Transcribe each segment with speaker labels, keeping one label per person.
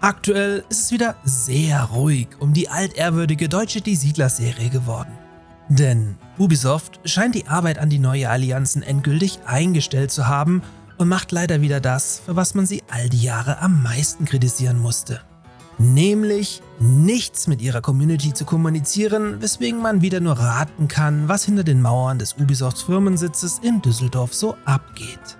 Speaker 1: Aktuell ist es wieder sehr ruhig um die altehrwürdige deutsche Die Siedler-Serie geworden. Denn Ubisoft scheint die Arbeit an die neue Allianzen endgültig eingestellt zu haben und macht leider wieder das, für was man sie all die Jahre am meisten kritisieren musste. Nämlich nichts mit ihrer Community zu kommunizieren, weswegen man wieder nur raten kann, was hinter den Mauern des Ubisofts Firmensitzes in Düsseldorf so abgeht.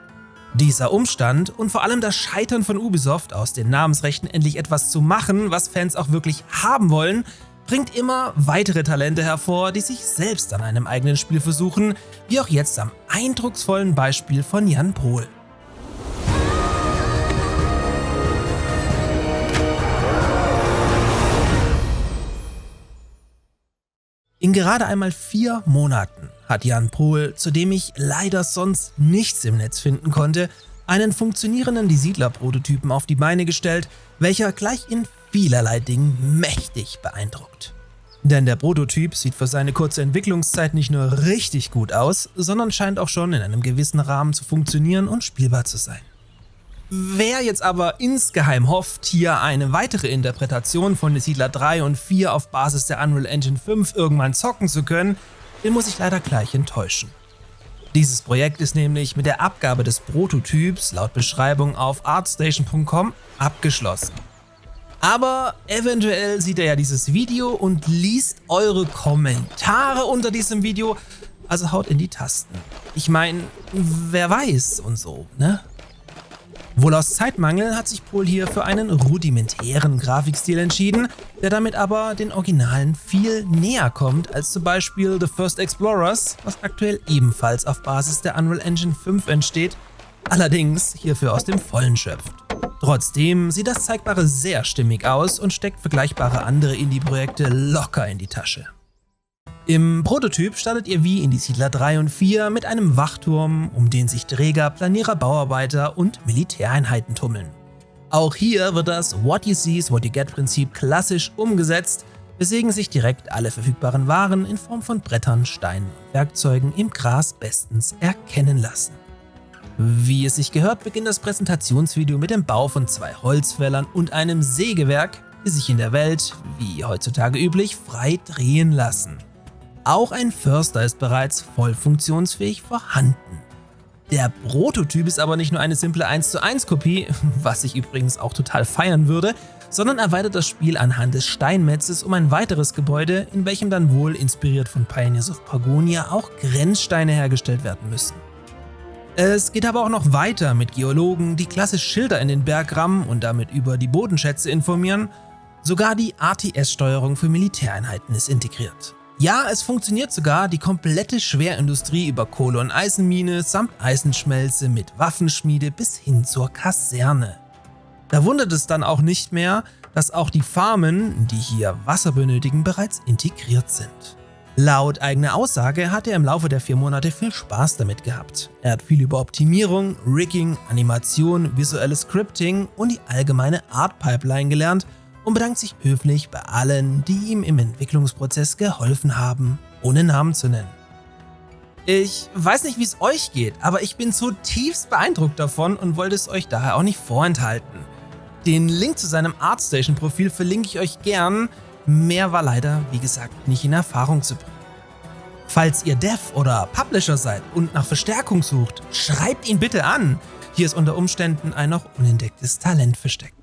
Speaker 1: Dieser Umstand und vor allem das Scheitern von Ubisoft, aus den Namensrechten endlich etwas zu machen, was Fans auch wirklich haben wollen, bringt immer weitere Talente hervor, die sich selbst an einem eigenen Spiel versuchen, wie auch jetzt am eindrucksvollen Beispiel von Jan Pohl. In gerade einmal 4 Monaten hat Jan Pohl, zu dem ich leider sonst nichts im Netz finden konnte, einen funktionierenden Die Siedler-Prototypen auf die Beine gestellt, welcher gleich in vielerlei Dingen mächtig beeindruckt. Denn der Prototyp sieht für seine kurze Entwicklungszeit nicht nur richtig gut aus, sondern scheint auch schon in einem gewissen Rahmen zu funktionieren und spielbar zu sein. Wer jetzt aber insgeheim hofft, hier eine weitere Interpretation von Die Siedler 3 und 4 auf Basis der Unreal Engine 5 irgendwann zocken zu können, den muss ich leider gleich enttäuschen. Dieses Projekt ist nämlich mit der Abgabe des Prototyps laut Beschreibung auf artstation.com abgeschlossen. Aber eventuell sieht er ja dieses Video und liest eure Kommentare unter diesem Video, also haut in die Tasten. Ich meine, wer weiß und so, ne? Wohl aus Zeitmangel hat sich Pohl hier für einen rudimentären Grafikstil entschieden, der damit aber den Originalen viel näher kommt als zum Beispiel The First Explorers, was aktuell ebenfalls auf Basis der Unreal Engine 5 entsteht, allerdings hierfür aus dem Vollen schöpft. Trotzdem sieht das Zeigbare sehr stimmig aus und steckt vergleichbare andere Indie-Projekte locker in die Tasche. Im Prototyp startet ihr wie in Die Siedler 3 und 4 mit einem Wachturm, um den sich Träger, Planierer, Bauarbeiter und Militäreinheiten tummeln. Auch hier wird das What you see is what you get Prinzip klassisch umgesetzt, weswegen sich direkt alle verfügbaren Waren in Form von Brettern, Steinen und Werkzeugen im Gras bestens erkennen lassen. Wie es sich gehört, beginnt das Präsentationsvideo mit dem Bau von 2 Holzfällern und einem Sägewerk, die sich in der Welt, wie heutzutage üblich, frei drehen lassen. Auch ein Förster ist bereits voll funktionsfähig vorhanden. Der Prototyp ist aber nicht nur eine simple 1:1 Kopie, was ich übrigens auch total feiern würde, sondern erweitert das Spiel anhand des Steinmetzes um ein weiteres Gebäude, in welchem dann wohl, inspiriert von Pioneers of Pagonia, auch Grenzsteine hergestellt werden müssen. Es geht aber auch noch weiter mit Geologen, die klassisch Schilder in den Berg rammen und damit über die Bodenschätze informieren. Sogar die ATS-Steuerung für Militäreinheiten ist integriert. Ja, es funktioniert sogar die komplette Schwerindustrie über Kohle- und Eisenmine samt Eisenschmelze mit Waffenschmiede bis hin zur Kaserne. Da wundert es dann auch nicht mehr, dass auch die Farmen, die hier Wasser benötigen, bereits integriert sind. Laut eigener Aussage hat er im Laufe der 4 Monate viel Spaß damit gehabt. Er hat viel über Optimierung, Rigging, Animation, visuelles Scripting und die allgemeine Art Pipeline gelernt und bedankt sich höflich bei allen, die ihm im Entwicklungsprozess geholfen haben, ohne Namen zu nennen. Ich weiß nicht, wie es euch geht, aber ich bin zutiefst beeindruckt davon und wollte es euch daher auch nicht vorenthalten. Den Link zu seinem ArtStation-Profil verlinke ich euch gern, mehr war leider, wie gesagt, nicht in Erfahrung zu bringen. Falls ihr Dev oder Publisher seid und nach Verstärkung sucht, schreibt ihn bitte an. Hier ist unter Umständen ein noch unentdecktes Talent versteckt.